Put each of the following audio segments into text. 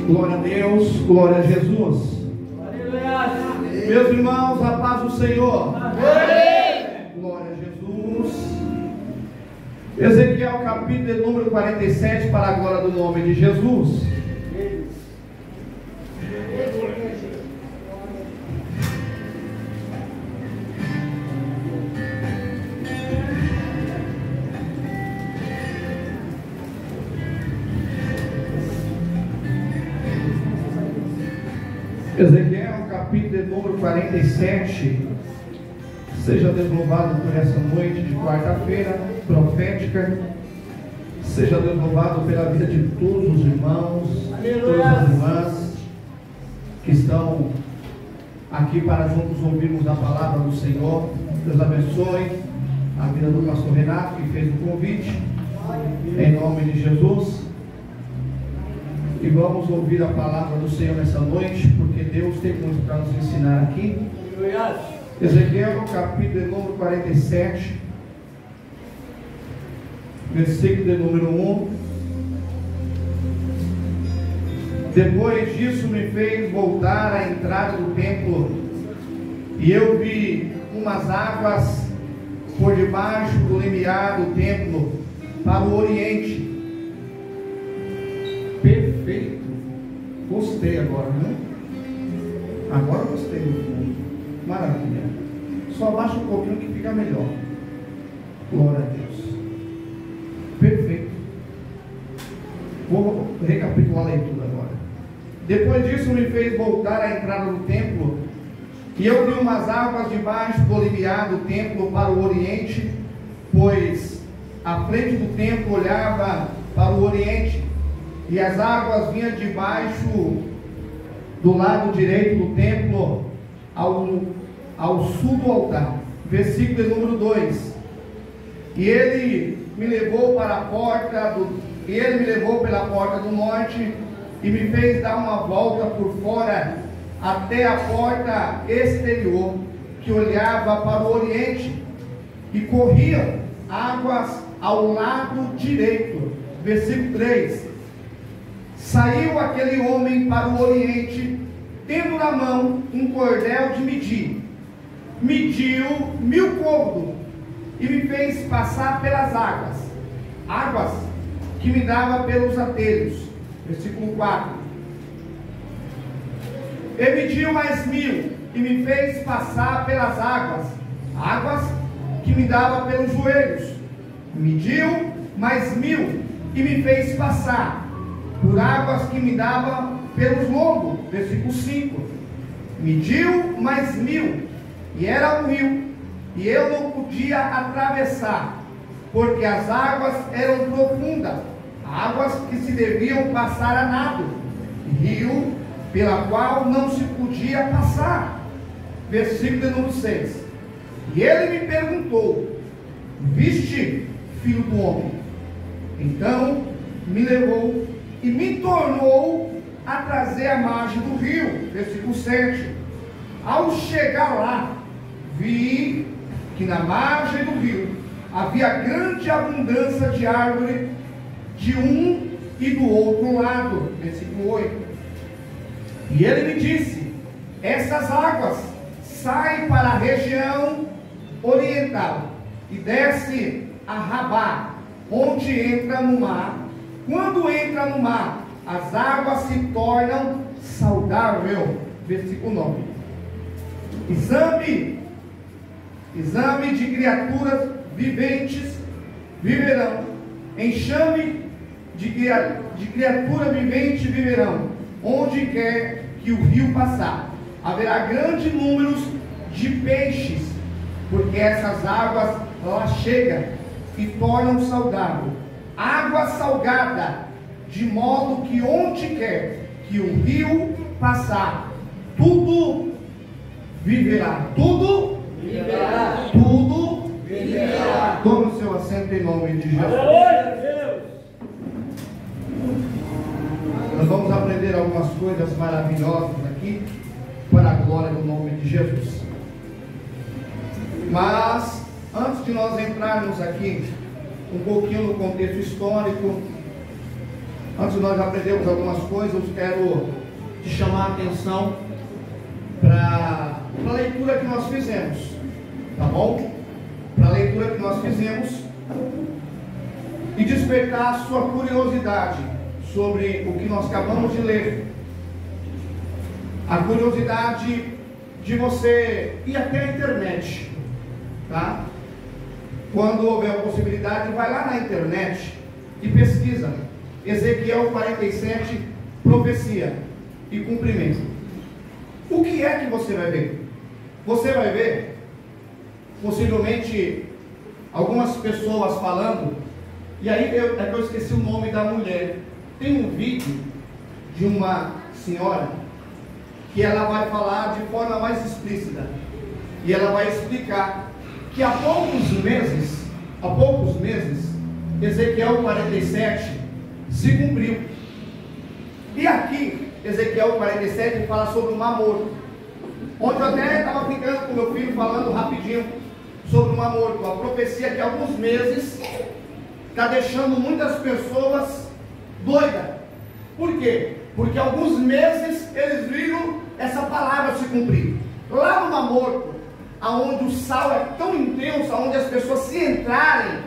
Glória a Deus, glória a Jesus. Meus irmãos, a paz do Senhor. Glória a Jesus. Ezequiel capítulo número 47, para a glória do nome de Jesus. Ezequiel capítulo número 47. Seja Deus louvado por essa noite de quarta-feira profética. Seja Deus louvado pela vida de todos os irmãos, todas as irmãs que estão aqui para juntos ouvirmos a palavra do Senhor. Deus abençoe a vida do pastor Renato, que fez o convite, em nome de Jesus. E vamos ouvir a palavra do Senhor nessa noite, porque Deus tem muito para nos ensinar aqui. Ezequiel capítulo número 47, versículo de número 1. Depois disso me fez voltar à entrada do templo, e eu vi umas águas por debaixo do limiar do templo para o oriente. Perfeito. Gostei agora, né? Agora gostei do fundo. Maravilha. Só abaixa um pouquinho que fica melhor. Glória a Deus. Perfeito. Vou recapitular a leitura agora. Depois disso me fez voltar à entrada do templo, e eu vi umas águas debaixo do limiar do templo para o oriente, pois a frente do templo olhava para o oriente, e as águas vinham debaixo do lado direito do templo ao sul do altar. Versículo número 2. E ele me levou pela porta do norte, e me fez dar uma volta por fora até a porta exterior, que olhava para o oriente, e corriam águas ao lado direito. Versículo 3. Saiu aquele homem para o oriente, tendo na mão um cordel de medir. Mediu 1000 côvados, e me fez passar pelas águas que me dava pelos atelhos. Versículo 4. E mediu mais 1000, e me fez passar pelas águas que me dava pelos joelhos. Mediu mais 1000, e me fez passar por águas que me dava pelos lombos. Versículo 5. Mediu mais 1000, e era um rio, e eu não podia atravessar, porque as águas eram profundas, águas que se deviam passar a nado, rio pela qual não se podia passar. Versículo número 6. E ele me perguntou: viste, filho do homem? Então me levou e me tornou a trazer a margem do rio. Versículo 7. Ao chegar lá, vi que na margem do rio havia grande abundância de árvore de um e do outro lado. Versículo 8. E ele me disse: essas águas saem para a região oriental e desce a Rabá, onde entra no mar. Quando entra no mar, as águas se tornam saudáveis. Versículo 9. Exame de criaturas viventes viverão. Enxame de criatura vivente viverão, onde quer que o rio passar. Haverá grande número de peixes, porque essas águas lá chegam e tornam saudável. Água salgada, de modo que onde quer que o rio passar, tudo viverá. Tudo viverá. Tudo viverá. Tome o seu assento em nome de Jesus. Nós vamos aprender algumas coisas maravilhosas aqui, para a glória do nome de Jesus. Mas antes de nós entrarmos aqui um pouquinho no contexto histórico, Antes de nós aprendermos algumas coisas, eu quero te chamar a atenção para a leitura que nós fizemos, tá bom? Para a leitura que nós fizemos e despertar a sua curiosidade sobre o que nós acabamos de ler. A curiosidade de você ir até a internet, tá? Quando houver a possibilidade, vai lá na internet e pesquisa Ezequiel 47, profecia e cumprimento. O que é que você vai ver? Você vai ver, possivelmente, algumas pessoas falando, e aí é que eu esqueci o nome da mulher. Tem um vídeo de uma senhora que ela vai falar de forma mais explícita, e ela vai explicar que há poucos meses, Ezequiel 47 se cumpriu. E aqui, Ezequiel 47 fala sobre o Mamor, onde eu até estava ficando com meu filho falando rapidinho sobre o Mamor, a profecia que há alguns meses está deixando muitas pessoas doidas. Por quê? Porque há alguns meses eles viram essa palavra se cumprir. Lá no Mar Morto, aonde o sal é tão intenso, aonde as pessoas se entrarem,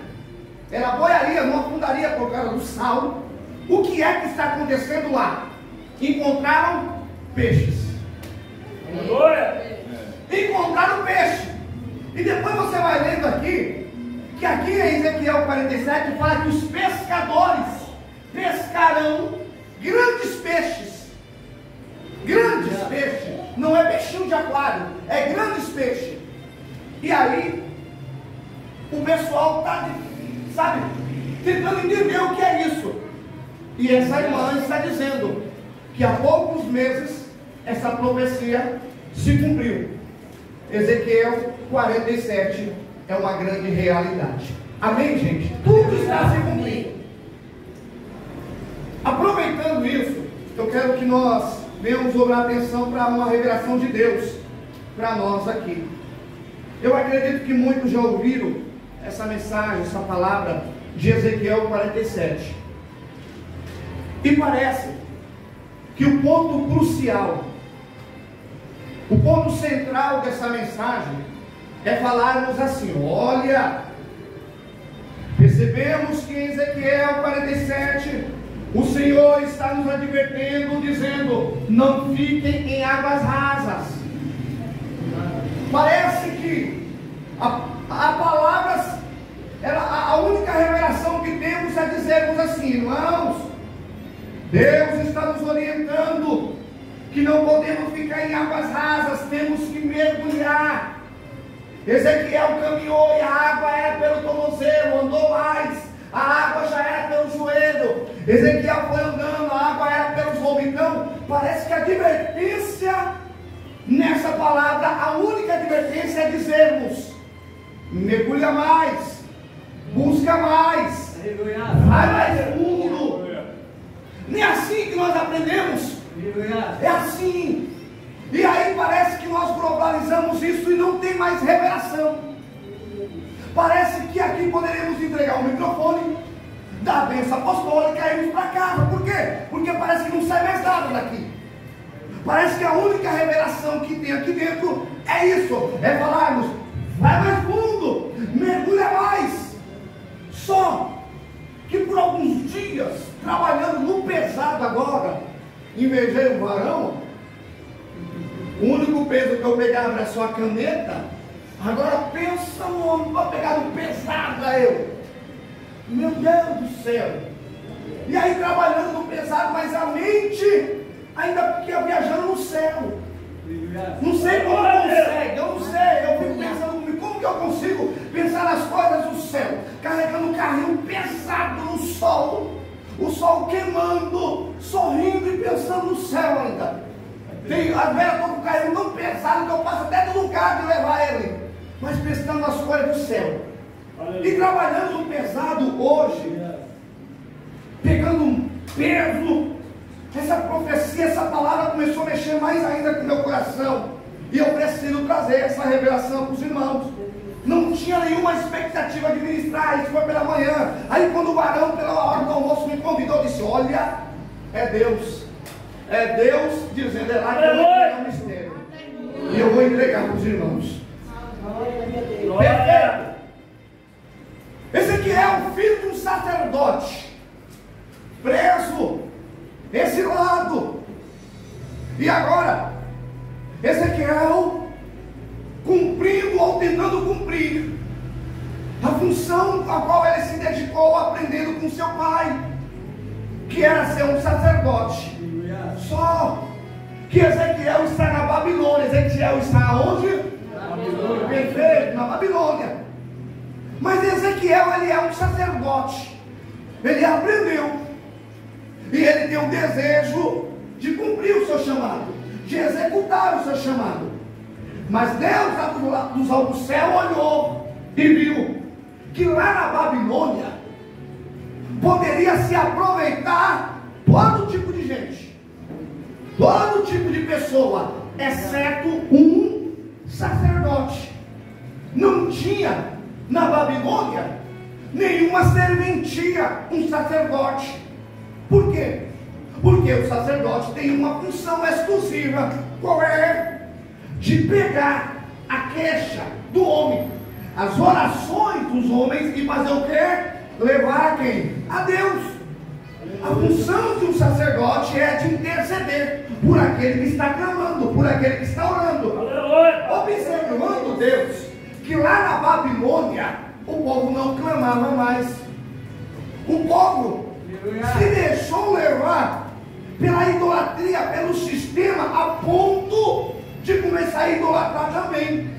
ela boiaria, não afundaria por causa do sal. O que é que está acontecendo lá? Encontraram peixes. Encontraram peixe. E depois você vai lendo aqui, que aqui em Ezequiel 47 fala que os pescadores pescarão grandes peixes. Grandes peixes. Não é peixinho de aquário, é grandes peixes. E aí, o pessoal está, sabe, tentando entender o que é isso. E essa irmã está dizendo que há poucos meses essa profecia se cumpriu. Ezequiel 47 é uma grande realidade. Amém, gente? Tudo está se cumprindo. Aproveitando isso, eu quero que nós venhamos dobrar atenção para uma revelação de Deus para nós aqui. Eu acredito que muitos já ouviram essa mensagem, essa palavra de Ezequiel 47. E parece que o ponto crucial, o ponto central dessa mensagem é falarmos assim: olha, percebemos que em Ezequiel 47 o Senhor está nos advertindo, dizendo: não fiquem em águas rasas. Parece que a palavra, a única revelação que temos é dizermos assim: irmãos, Deus está nos orientando que não podemos ficar em águas rasas, temos que mergulhar. Ezequiel caminhou e a água era pelo tornozelo, andou mais, a água já era pelo joelho. Ezequiel foi andando, a água era pelos lombos. Então, parece que a advertência nessa palavra, a única advertência é dizermos: mergulha mais, busca mais, vai mais fundo. Não é assim que nós aprendemos, é assim. E aí parece que nós globalizamos isso e não tem mais revelação. Parece que aqui poderíamos entregar o microfone, dar a bênção apostólica e irmos para casa. Por quê? Porque parece que não sai mais nada daqui. Parece que a única revelação que tem aqui dentro é isso, é falarmos: vai mais fundo, mergulha mais. Só que por alguns dias, trabalhando no pesado agora, invejei um varão, o único peso que eu pegava era só a caneta. Agora pensa no homem para pegar no pesado a eu. Meu Deus do céu. E aí trabalhando no pesado, mas a mente ainda fica viajando no céu. Não sei como consegue, eu não sei. Eu fico pensando, como que eu consigo pensar nas coisas do céu? Carregando um carrinho pesado no sol, o sol queimando, sorrindo e pensando no céu ainda. Às vezes eu estou com o carrinho tão pesado que eu passo até do lugar de levar ele, mas pensando nas coisas do céu. E trabalhando no pesado hoje, pegando um peso. Essa profecia, essa palavra começou a mexer mais ainda com o meu coração. E eu preciso trazer essa revelação para os irmãos. não tinha nenhuma expectativa de ministrar, isso foi pela manhã. Aí quando o varão, pela hora do almoço, me convidou, disse: olha, é Deus dizendo, é lá que eu vou entregar o mistério. E eu vou entregar para os irmãos. Perfeito. Ezequiel, filho de um sacerdote, preso, exilado. E agora, Ezequiel cumprindo ou tentando cumprir a função a qual ele se dedicou aprendendo com seu pai, que era ser um sacerdote. Só que Ezequiel está na Babilônia. Ezequiel está onde? Na Babilônia. Perfeito, na Babilônia. Mas Ezequiel, ele é um sacerdote. Ele aprendeu. E ele tem um desejo de cumprir o seu chamado, de executar o seu chamado. Mas Deus, dos altos do céu, olhou e viu que lá na Babilônia poderia se aproveitar todo tipo de gente, todo tipo de pessoa, exceto um sacerdote. Não tinha na Babilônia nenhuma serventia, um sacerdote. Por quê? Porque o sacerdote tem uma função exclusiva. Qual é? De pegar a queixa do homem, as orações dos homens, e fazer o quê? Levar a quem? A Deus. A função de um sacerdote é de interceder por aquele que está clamando, por aquele que está orando. Observando Deus, que lá na Babilônia o povo não clamava mais. O povo se deixou levar pela idolatria, pelo sistema, a ponto de começar a idolatrar também,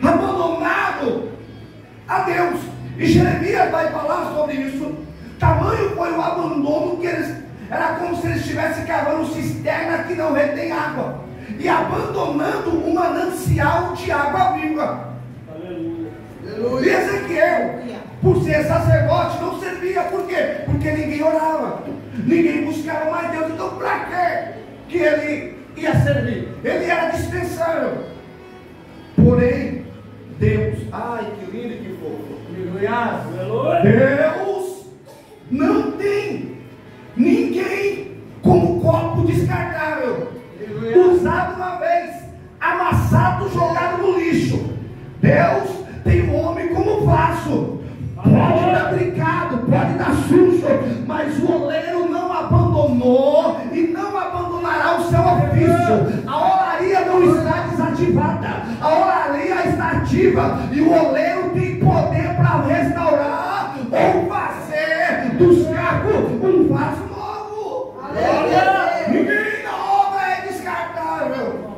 abandonado a Deus. E Jeremias vai falar sobre isso. Tamanho foi o abandono que eles, era como se eles estivessem cavando cisterna que não retém água e abandonando um manancial de água viva. Aleluia. E Ezequiel, por ser sacerdote, não servia. Por quê? Porque ninguém orava, ninguém buscava mais Deus. Então para que ele ia servir? Ele era dispensável. Porém, Deus, ai que lindo e que fofo, Deus não tem ninguém como copo descartável, usado uma vez, amassado, jogado no lixo. Deus tem o homem como vaso. Pode dar brincado, pode dar sujo, mas o oleiro não abandonou e não abandonará o seu ofício. A olaria não está desativada, a olaria está ativa, e o oleiro tem poder para restaurar ou fazer dos cacos um vaso novo. Ninguém na obra é descartável.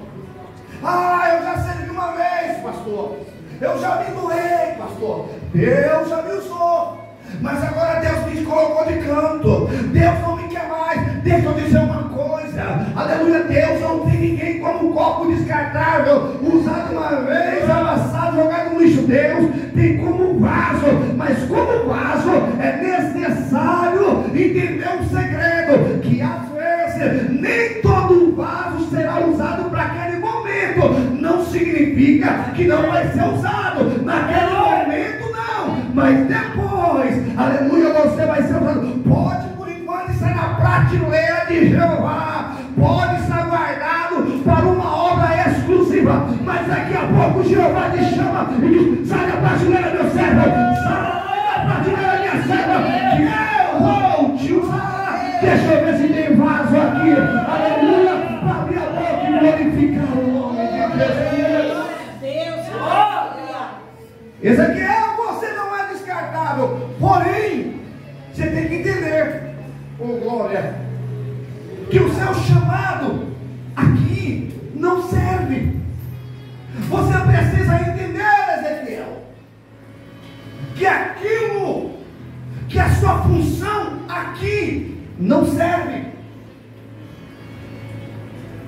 Ah, eu já servi uma vez, pastor. Eu já me doei, pastor. Deus já me usou, mas agora Deus me colocou de canto. Deus não me quer mais. Deixa eu dizer uma coisa, aleluia. Deus não tem ninguém como um copo descartável, usado uma vez, amassado, jogado no lixo. Deus tem como vaso, mas como vaso é necessário entender um segredo, que às vezes nem todo vaso será usado para aquele momento. Não significa que não vai ser usado naquele momento, não, mas depois, aleluia, você vai ser usado. Pode por enquanto estar na prateleira de Jeová, pode estar guardado para uma obra exclusiva, mas daqui a pouco Jeová te chama e diz: sai da prateleira, meu servo, sai da prateleira, minha serva, que eu vou te usar. Deixa eu ver se tem vaso aqui, aleluia, para abrir a boca e glorificar o nome de Jesus. Ezequiel, você não é descartável, porém você tem que entender, oh glória, que o seu chamado aqui não serve. Você precisa entender, Ezequiel, que aquilo, que a sua função aqui não serve.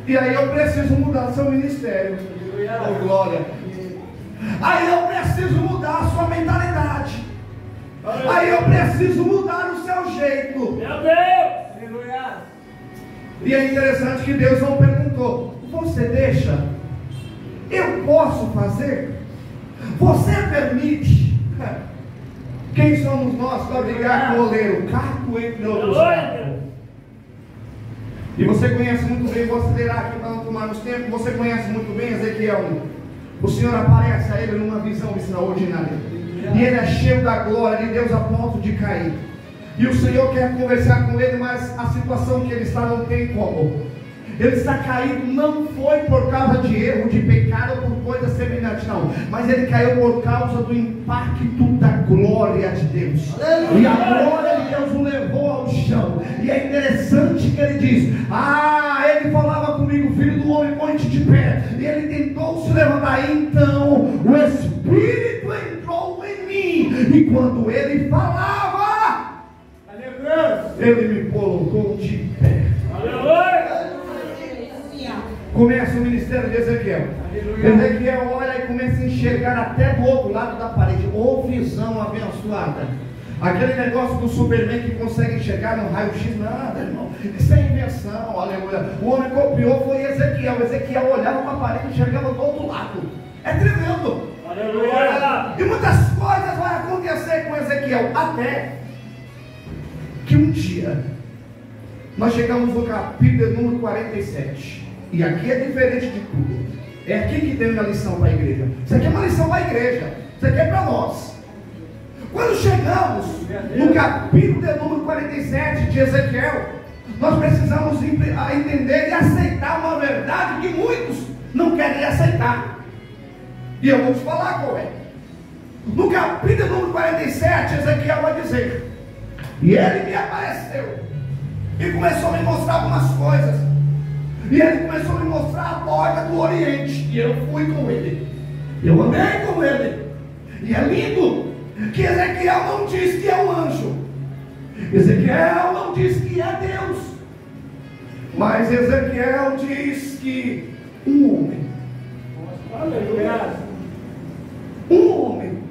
E aí eu preciso mudar seu ministério, oh glória. Aí eu preciso mudar a sua mentalidade. Aí eu preciso mudar o seu jeito. Meu Deus! E é interessante que Deus não perguntou: você deixa? Eu posso fazer? Você permite? Quem somos nós para brigar com o oleiro? Caco entre outros cacos. E você conhece muito bem, vou acelerar aqui para não tomarmos tempo. Você conhece muito bem Ezequiel. O Senhor aparece a ele numa visão extraordinária. E ele é cheio da glória de Deus a ponto de cair. E o Senhor quer conversar com ele, mas a situação que ele está não tem como. Ele está caído, não foi por causa de erro, de pecado ou por coisa semelhante, não. Mas ele caiu por causa do impacto da glória de Deus. E a glória de Deus o levou ao chão. E é interessante que ele diz: ele falava comigo, filho do homem, põe-te de pé. E ele tentou se levantar. Então o Espírito entrou em mim. E quando ele falava, ele me colocou de pé. Começa o ministério de Ezequiel. Ezequiel olha e começa a enxergar até do outro lado da parede. Ô visão abençoada. Aquele negócio do Superman que consegue enxergar no raio-x, nada, irmão. Isso é invenção, aleluia. O homem copiou, foi Ezequiel. Ezequiel olhava para a parede e enxergava do outro lado. É tremendo. Aleluia. E muitas coisas vão acontecer com Ezequiel. Até que um dia nós chegamos no capítulo número 47. E aqui é diferente de tudo. É aqui que tem uma lição para a igreja. Isso aqui é uma lição para a igreja. Isso aqui é para nós. Quando chegamos no capítulo número 47 de Ezequiel, nós precisamos entender e aceitar uma verdade que muitos não querem aceitar. E eu vou te falar qual é. No capítulo número 47, Ezequiel vai dizer: e ele me apareceu e começou a me mostrar algumas coisas. E ele começou a me mostrar a porta do Oriente. E eu fui com ele. Eu andei com ele. E é lindo que Ezequiel não diz que é um anjo. Ezequiel não diz que é Deus. Mas Ezequiel diz que um homem. Um homem.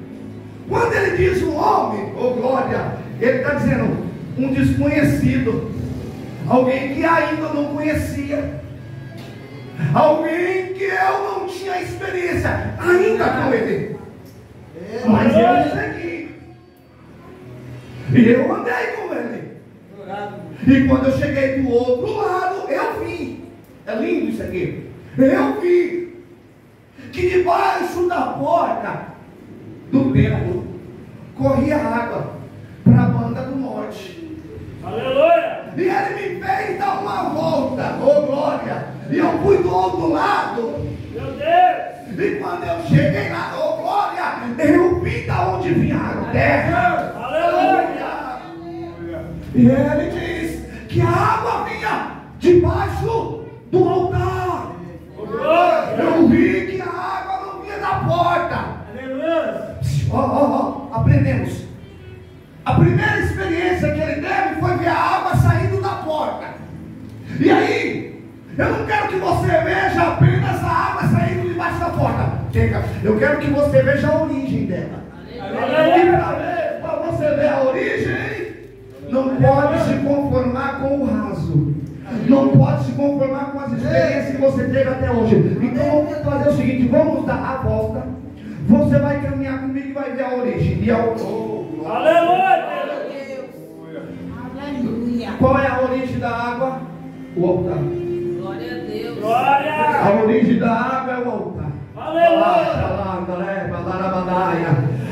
Quando ele diz um homem, oh glória, ele está dizendo um desconhecido. Alguém que ainda não conhecia. Alguém que eu não tinha experiência ainda com ele. Mas eu segui. E eu andei com ele. E quando eu cheguei do outro lado, eu vi. É lindo isso aqui. Eu vi que debaixo da porta do templo corria água para a banda do norte. Aleluia! E ele me fez dar uma volta, oh glória! E eu fui do outro lado. Meu Deus! E quando eu cheguei lá, oh glória, eu vi da onde vinha a terra. Aleluia! E ele diz que a água vinha debaixo do altar. Eu vi que a água não vinha da porta. Aleluia! Aprendemos. A primeira experiência que ele teve foi ver a água saindo da porta. E aí, eu não quero que você veja apenas a água saindo debaixo da porta. Eu quero que você veja a origem dela. E para você ver a origem, não pode se conformar com o raso. Não pode se conformar com as experiências que você teve até hoje. Então vamos fazer o seguinte, vamos dar a volta. Você vai caminhar comigo e vai ver a origem. E aleluia! Aleluia! Qual é a origem da água? O altar. Glória a Deus. Glória! A origem da água é o altar. Aleluia!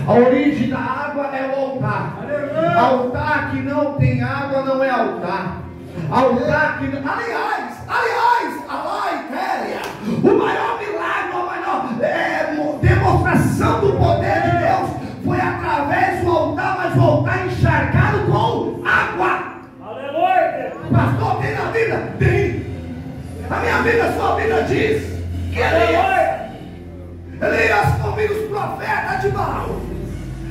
A origem da água é o altar. Aleluia! Altar que não tem água não é altar. Altar que não... Aliás, o maior milagre, demonstração do poder de Deus foi através do altar, mas o altar encharcado com água. Aleluia! Pastor, tem na Bíblia? Tem. A minha Bíblia, a sua Bíblia diz que Elias convida os profetas de Baal.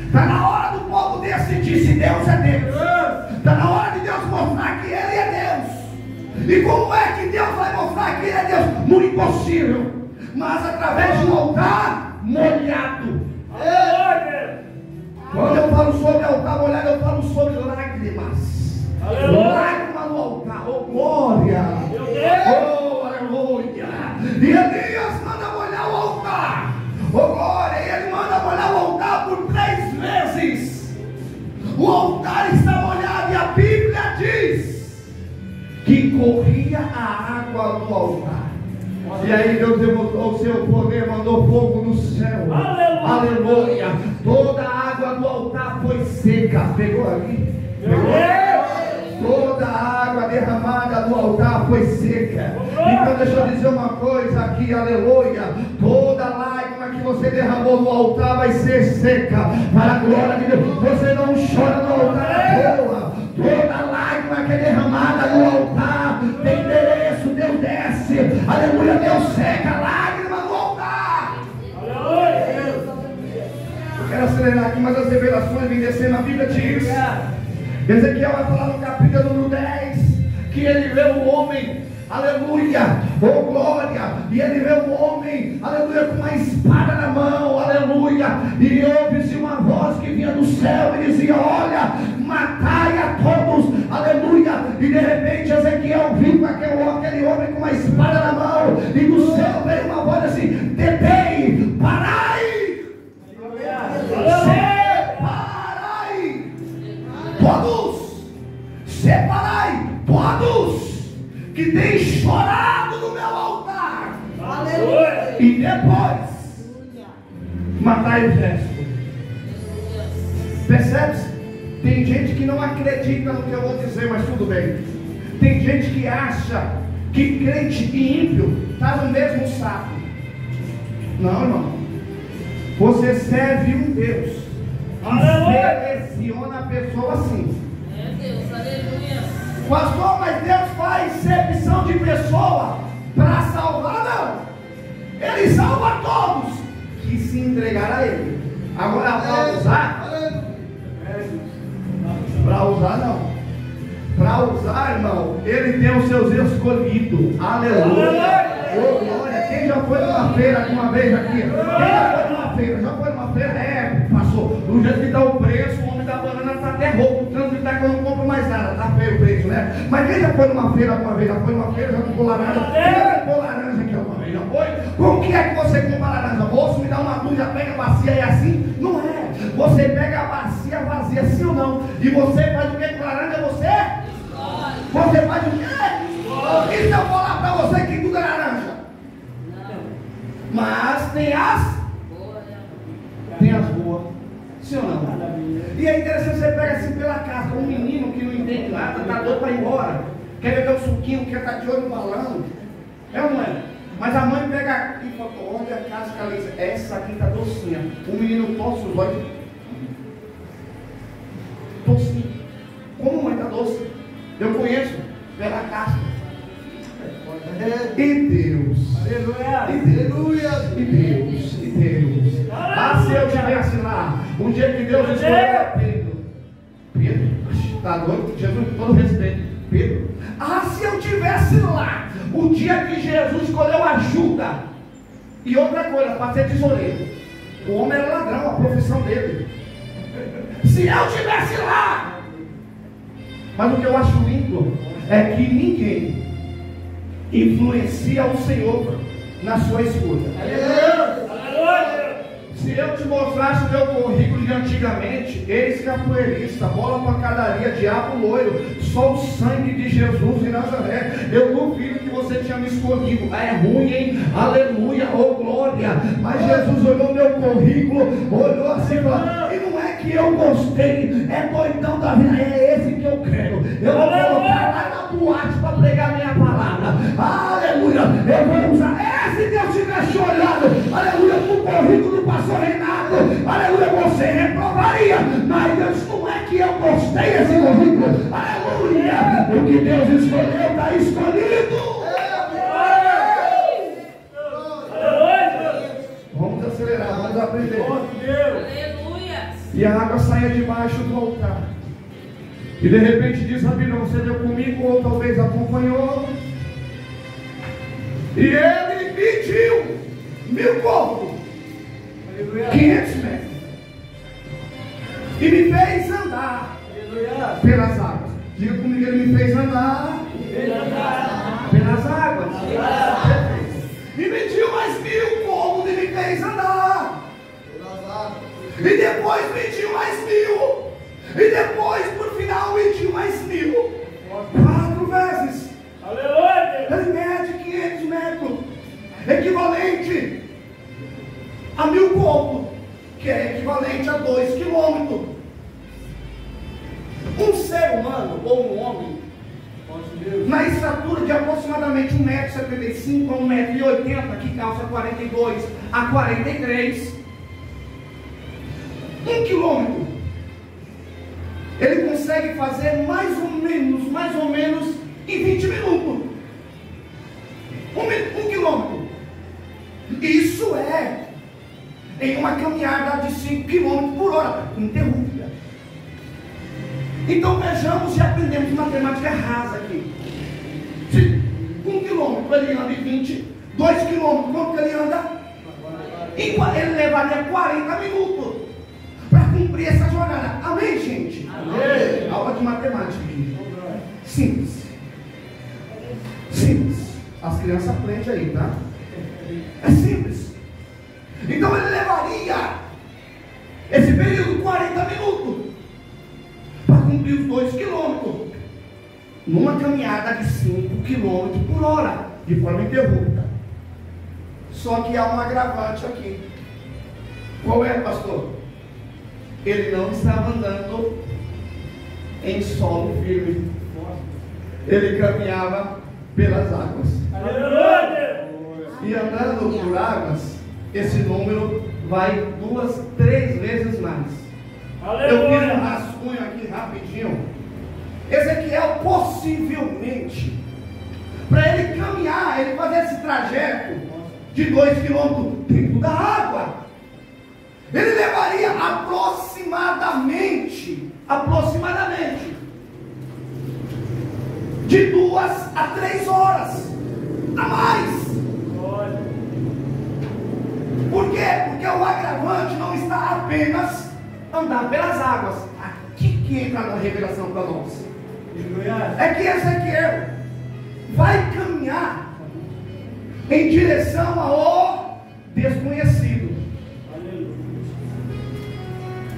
Está na hora do povo decidir se Deus é Deus. Está na hora de Deus mostrar que Ele é Deus. E como é que Deus vai mostrar que Ele é Deus? No impossível, mas através de um altar molhado. Quando eu falo sobre altar molhado, eu falo sobre lágrimas. Lágrimas no altar. Oh glória! Oh aleluia! E Elias manda molhar o altar. Oh glória! E ele manda o altar está molhado, e a Bíblia diz que corria a água do altar. E aí Deus demonstrou o seu poder, mandou fogo do céu. Aleluia. Toda a água do altar foi seca. Pegou ali? Toda a água derramada do altar foi seca. Então deixa eu dizer uma coisa aqui, aleluia. Toda lágrima que você derramou no altar vai ser seca, para a glória de Deus. Você não chora no altar à toa. Toda lágrima que é derramada no altar tem endereço. Deus desce, aleluia. Deus seca a lágrima no altar. Eu quero acelerar aqui, mas as revelações vêm descendo. A Bíblia diz, Ezequiel vai falar no capítulo número 10, que ele vê o homem, aleluia, oh glória, e ele vê o homem, aleluia, com uma espada na mão, aleluia, e ouve-se uma voz que vinha do céu e dizia: olha, matai a todos, aleluia. E de repente Ezequiel viu aquele homem com uma espada na mão, e do céu veio uma voz assim: detém, parai, separai todos que têm chorado no meu altar. Aleluia. E depois matai o resto. Percebe-se? Tem gente que não acredita no que eu vou dizer, mas tudo bem. Tem gente que acha que crente e ímpio está no mesmo saco. Não, irmão. Você serve um Deus que seleciona a pessoa assim. Deus, aleluia. Pastor, mas Deus faz excepção de pessoa para salvar? Não. Ele salva todos que se entregaram a Ele. Agora, para usar? Para usar, não. Para usar, irmão, Ele tem os seus escolhidos. Aleluia. Oh, glória. Quem já foi numa feira alguma vez aqui? Quem já foi numa feira? Já foi numa feira? É, passou. Do jeito que está o preço, o homem da banana está até rouco. O trânsito está que eu não compro mais nada. Está feio o preço, né? Mas quem já foi numa feira alguma vez? Já foi numa feira, já comprou laranja? Quem já comprou laranja aqui alguma vez? Já foi? Com que é que você compra laranja? Moço, me dá uma dúvida, pega a bacia e assim? Não é. Você pega a bacia vazia, sim ou não? E você faz o que com laranja? Você faz o quê? E se eu falar para você que tudo é laranja? Mas tem as boas. Sim ou não? E é interessante, você pega assim pela casa, um menino que não entende nada, está doido para ir embora, quer beber um suquinho, quer estar de olho no balão. É ou não é? Mas a mãe pega aqui e fala: olha a casca lisa, essa aqui está docinha. O menino torce os olhos. Docinho. Como mãe está doce? Eu conheço pela casca. E Deus, e Deus. Ah, se eu estivesse lá, um dia que Deus escolheu Pedro, está doido? Jesus, com todo respeito, Pedro. Ah, se eu estivesse lá, o dia que Jesus escolheu ajuda. E outra coisa, para ser tesoureiro. O homem era ladrão, a profissão dele. Se eu estivesse lá. Mas o que eu acho lindo é que ninguém influencia o Senhor na sua escuta. Se eu te mostrasse o meu currículo de antigamente, ex-capoeirista, bola pancadaria, diabo loiro, só o sangue de Jesus em Nazaré, eu duvido que você tinha me escolhido. É ruim, hein? Aleluia, oh glória. Mas Jesus olhou meu currículo, olhou assim e falou: e não é que eu gostei, é doidão da vida, é esse que eu quero. Eu vou colocar lá na boate para pregar minha palavra. Aleluia, eu vou usar. Se Deus tivesse olhado, aleluia, para o currículo do pastor Renato, aleluia, você reprovaria. Mas Deus, não é que eu gostei desse currículo, aleluia. O que Deus escolheu está escolhido. Vamos acelerar, vamos aprender. Aleluia. E a água saía debaixo do altar. E de repente diz a Bíblia: você deu comigo ou talvez acompanhou. E ele mediu 1000 côvados, 500 metros, e me fez andar pelas águas. Diga comigo: ele me fez andar pelas águas. E mediu mais 1000 côvados e me fez andar. E depois mediu mais 1000. E depois quilômetro. Um ser humano ou um homem, na estatura de aproximadamente 1,75 m a 1,80 m, que calça 42 a 43, 1 quilômetro, ele consegue fazer mais ou menos em 20 minutos. 1 quilômetro. Isso é em uma caminhada de 5 km por hora, interrupta. Então vejamos e aprendemos matemática rasa aqui. Se 1 quilômetro ele anda em 20, 2 quilômetros, quanto que ele anda? Ele levaria 40 minutos para cumprir essa jornada. Amém, gente? Amém. Aula de matemática aqui. Simples. Simples. As crianças aprendem aí, tá? É simples. Então ele levaria esse período 40 minutos para cumprir os 2 quilômetros numa caminhada de 5 km por hora, de forma interrupta. Só que há um agravante aqui. Qual é, pastor? Ele não estava andando em solo firme. Ele caminhava pelas águas. E andando por águas, esse número vai 2, 3 vezes mais. Eu fiz um rascunho aqui rapidinho. Ezequiel possivelmente, para ele caminhar, ele fazer esse trajeto de 2 quilômetros dentro da água, ele levaria aproximadamente de 2 a 3 horas a mais. Por quê? Porque o agravante não está apenas andar pelas águas. Aqui que entra na revelação para nós. É que Ezequiel vai caminhar em direção ao desconhecido.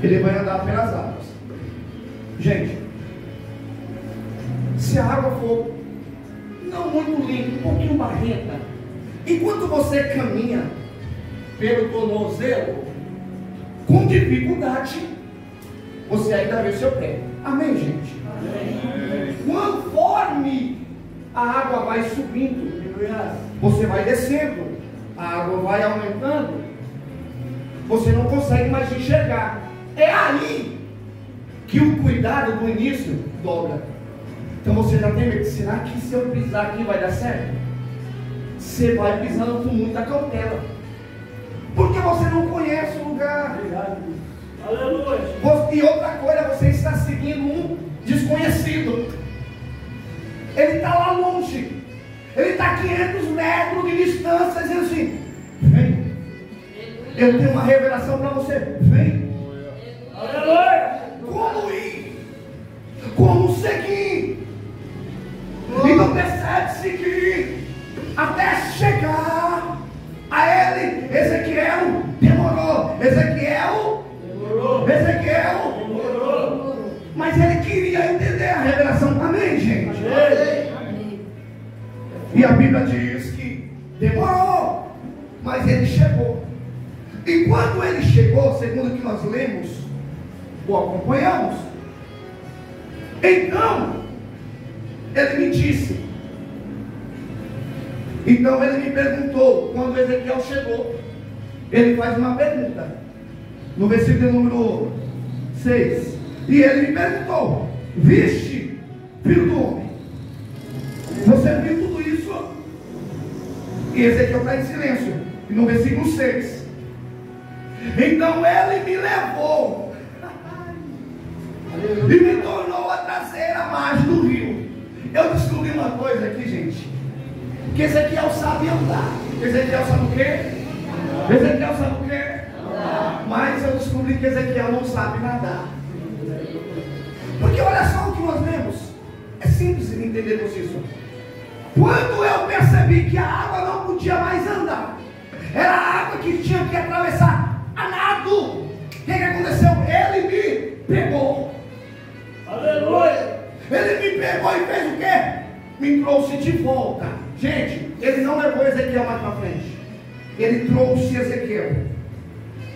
Ele vai andar pelas águas. Gente, se a água for não muito limpa, um pouquinho barrenta, enquanto você caminha pelo tornozelo, com dificuldade, você ainda vê o seu pé. Amém, gente? Amém. Conforme a água vai subindo, você vai descendo, a água vai aumentando, você não consegue mais enxergar. É aí que o cuidado do início dobra. Então você já tem medo. Será que se eu pisar aqui vai dar certo? Você vai pisando com muita cautela, porque você não conhece o lugar. Aleluia. E outra coisa, você está seguindo um desconhecido. Ele está lá longe, ele está a 500 metros de distância, dizendo assim: vem, eu tenho uma revelação para você, vem. Aleluia. Como ir? Como seguir? Então decide seguir até chegar a ele. Ezequiel demorou. Mas ele queria entender a revelação. Amém, gente? Amém. E a Bíblia diz que demorou, mas ele chegou. E quando ele chegou, segundo o que nós lemos ou acompanhamos, então ele me disse. Então ele me perguntou. Quando Ezequiel chegou, ele faz uma pergunta no versículo número 6. E ele me perguntou: viste, filho do homem, você viu tudo isso? E Ezequiel está em silêncio. E no versículo 6, então ele me levou e me tornou a traseira margem do rio. Eu descobri uma coisa aqui, gente, que Ezequiel sabe andar. Ezequiel sabe o quê? Ezequiel sabe o quê? Mas eu descobri que Ezequiel não sabe nadar. Porque olha só o que nós lemos. É simples entendermos isso. Quando eu percebi que a água não podia mais andar, era a água que tinha que atravessar a nado, o que aconteceu? Ele me pegou. Aleluia. Ele me pegou e fez o quê? Me trouxe de volta. Gente, ele não levou Ezequiel mais para frente, ele trouxe Ezequiel.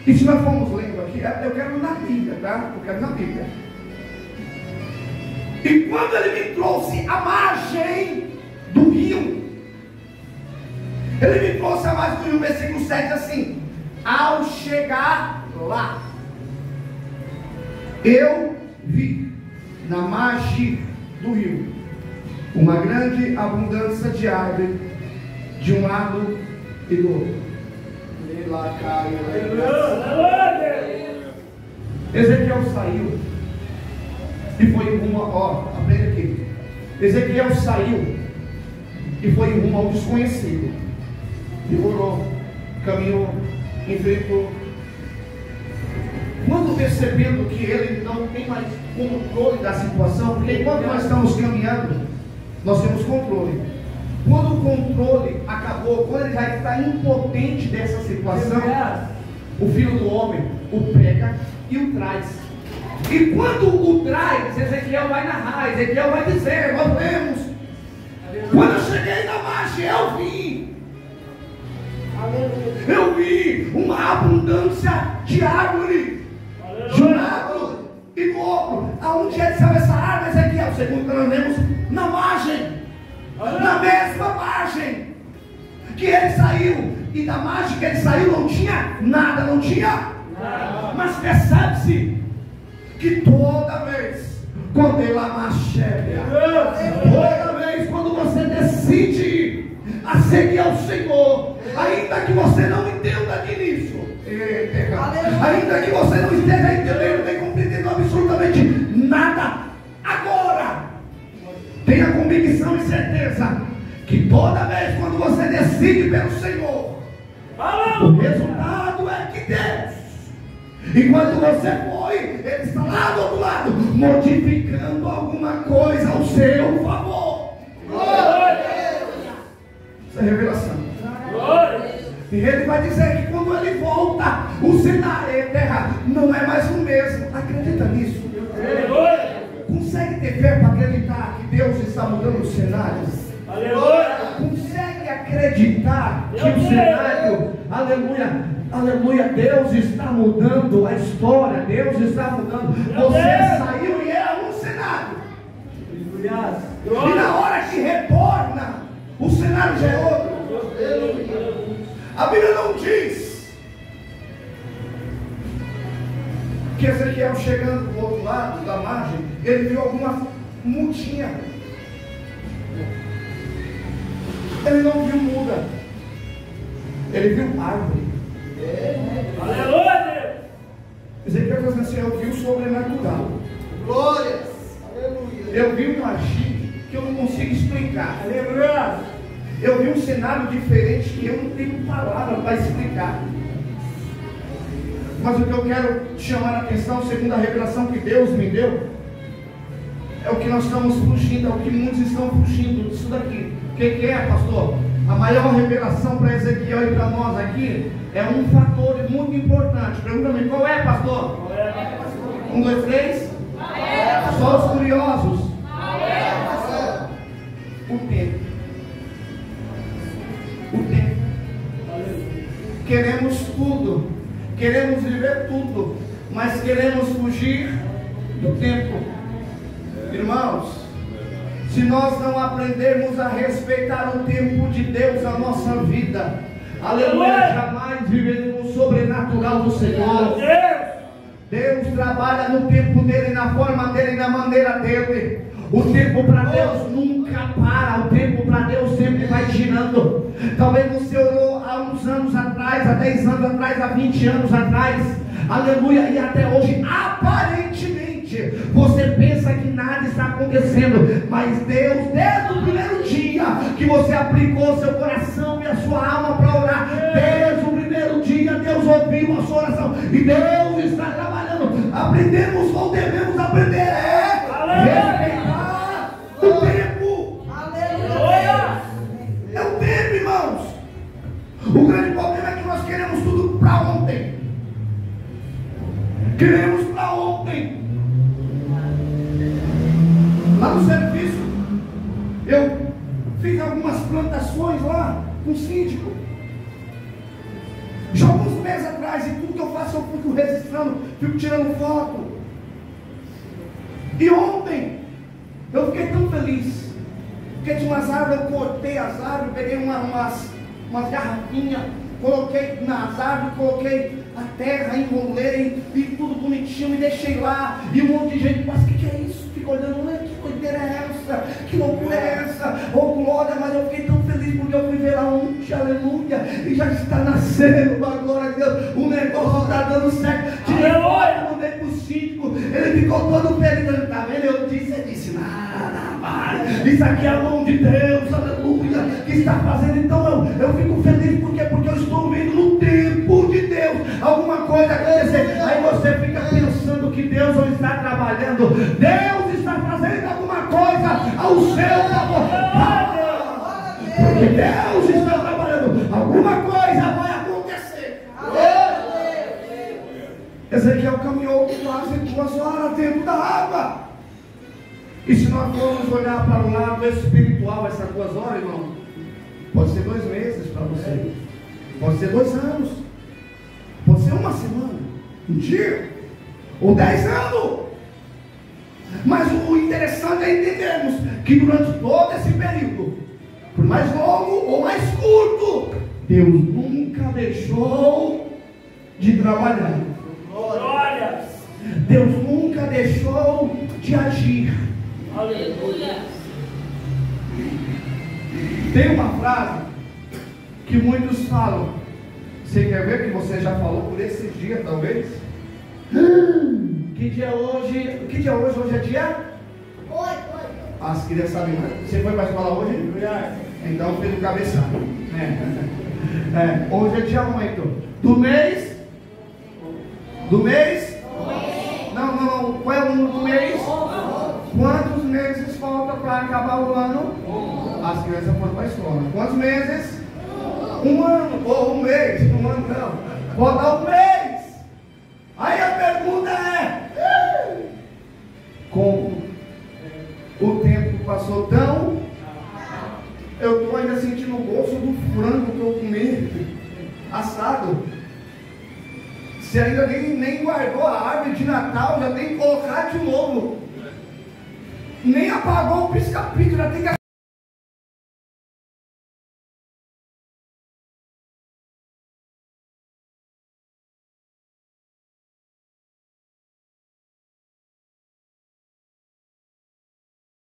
E se nós formos lendo aqui aqui, eu quero na Bíblia, tá? Eu quero na Bíblia. E quando ele me trouxe a margem do rio, ele me trouxe a margem do rio, versículo 7 assim: ao chegar lá, eu vi na margem do rio uma grande abundância de árvore de um lado e do outro. Ezequiel saiu e foi rumo, ó, aprenda aqui. Ezequiel saiu e foi rumo ao desconhecido. E orou, caminhou, enfrentou. Quando percebendo que ele não tem mais controle da situação, porque enquanto nós estamos caminhando, nós temos controle. Quando o controle acabou, quando ele já está impotente dessa situação, o Filho do Homem o pega e o traz. E quando o traz, Ezequiel vai narrar, Ezequiel vai dizer, nós vemos, quando eu cheguei na margem, eu vi uma abundância de árvore, de um lado e do outro. Aonde é que estava essa árvore, Ezequiel? Segundo que nós vemos, na margem, na mesma margem que ele saiu. E da margem que ele saiu não tinha nada, não tinha nada. Mas percebe-se que toda vez, quando ele toda vez quando você decide a seguir ao Senhor, ainda que você não entenda de início, ainda que você não esteja entendendo nem compreendendo absolutamente nada agora, tenha convicção e certeza que toda vez quando você decide pelo Senhor, o resultado é que Deus, enquanto você foi, Ele está lá do outro lado, modificando alguma coisa ao seu favor. Essa é a revelação. E Ele vai dizer que quando Ele volta, o cenário e a terra não é mais o mesmo. Acredita nisso? Consegue ter fé para acreditar que Deus está mudando os cenários? Consegue acreditar que o cenário, aleluia, Deus está mudando a história, Deus está mudando. Você saiu e era um cenário, e na hora que retorna, o cenário já é outro. A Bíblia não diz que Ezequiel, chegando do outro lado da margem, ele viu alguma mutinha. Ele não viu muda, ele viu árvore. Aleluia! Ezequiel diz assim: eu vi o sobrenatural. Glórias! Aleluia! Eu vi um agir que eu não consigo explicar. Aleluia! Eu vi um cenário diferente que eu não tenho palavra para explicar. Mas o que eu quero chamar a atenção, segundo a revelação que Deus me deu, é o que nós estamos fugindo, é o que muitos estão fugindo disso daqui. O que é, pastor? A maior revelação para Ezequiel e para nós aqui é um fator muito importante. Pergunta-me, qual é, pastor? 1, 2, 3. Só os curiosos. O tempo. O tempo. Queremos tudo, queremos viver tudo, mas queremos fugir do tempo. Irmãos, se nós não aprendermos a respeitar o tempo de Deus na nossa vida, aleluia, jamais viveremos o sobrenatural do Senhor. Deus trabalha no tempo dele, na forma dele, na maneira dele. O tempo para Deus nunca para, o tempo para Deus sempre vai girando. Talvez você orou há uns anos atrás, há 10 anos atrás, há 20 anos atrás, aleluia, e até hoje, aparentemente, você pensa que nada está acontecendo, mas Deus, desde o primeiro dia que você aplicou seu coração e a sua alma para orar, desde o primeiro dia, Deus ouviu a sua oração, e Deus está trabalhando. Aprendemos ou devemos aprender respeitar o tempo. Aleluia! É o tempo, irmãos. O grande problema é que nós queremos tudo para ontem. Queremos para ontem. Lá no serviço, eu fiz algumas plantações lá com o síndico. Já alguns meses atrás, e tudo que eu faço? Eu fico registrando, fico tirando foto. E ontem, eu fiquei tão feliz, porque tinha umas árvores, eu cortei as árvores, peguei umas garrafinhas, coloquei nas árvores, coloquei a terra, enrolei, e tudo bonitinho, e deixei lá, e um monte de gente, mas o que é isso? Fica olhando, que coideira é essa? Que loucura é essa? Oh glória, mas eu fiquei tão feliz, porque eu fui ver lá aleluia, e já está nascendo, a glória de Deus, o negócio está dando certo, tirei fora, mandei pro síndico, ele ficou todo feliz, tá vendo? Eu disse, nada, isso aqui é a mão de Deus, aleluia, que está fazendo. Então eu fico feliz, porque eu estou vendo no tempo de Deus alguma coisa acontecer. Aí você fica pensando que Deus não está trabalhando, Deus está fazendo alguma coisa ao seu favor, porque Deus está trabalhando, alguma coisa vai acontecer. Ezequiel caminhou quase 2 horas dentro da água. E se nós formos olhar para o lado espiritual essas 2 horas, irmão, pode ser 2 meses para você, pode ser 2 anos, pode ser 1 semana, 1 dia, ou 10 anos. Mas o interessante é entendermos que durante todo esse período, por mais longo ou mais curto, Deus nunca deixou de trabalhar. Glórias. Deus nunca deixou de agir. Aleluia. Tem uma frase que muitos falam. Você quer ver que você já falou por esse dia, talvez? Que dia é hoje? Que dia é hoje? Hoje é dia? As crianças sabem mais. Você foi para a escola hoje? Então fez o cabeçalho. Hoje é dia 8 do mês? Do mês? Não. Qual é o número do mês? Quantos meses falta para acabar o ano? As crianças foram para a escola. Quantos meses? 1 ano, ou 1 mês, 1 ano não. Falta 1 mês. Aí a pergunta é: como o tempo passou tão? Eu estou ainda sentindo o gosto do frango que eu comi assado. Você ainda nem guardou a árvore de Natal, já tem que colocar de novo. Nem apagou o pisca-pisca, já tem que